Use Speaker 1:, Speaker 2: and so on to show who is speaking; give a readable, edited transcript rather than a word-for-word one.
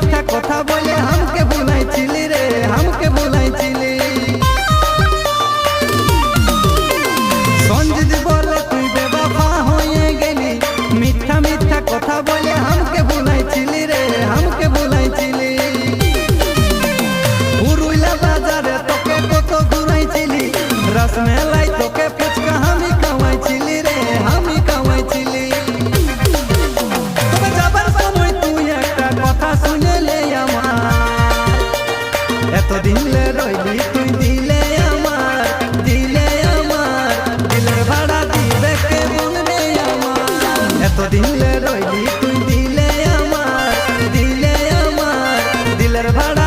Speaker 1: মিথ্যা কথা বলে हमके भुलाइছিলি রে हमके भुलाइছিলি সঞ্জিত বলে তুই বেবফা হয়ে গেলি মিথ্যা মিথ্যা কথা বলে हमके भुलाइছিলি রে हमके भुलाइছিলি পুরুলিয়া বাজারে তোকে কত ঘুরাইছিলি রসমেলাই তোকে ফুচকা আমি খাওয়াইছিলি রে আমি খাওয়াইছিলি তবে যাবার সময় তুই একটা কথা শুনলে আমার এতদিন লে রইলি তুই দিলে আমার দিলের ভাড়া দিবে কে বলবে আমার এতদিন লে রইলি তুই দিলে আমার দিলের ভাড়া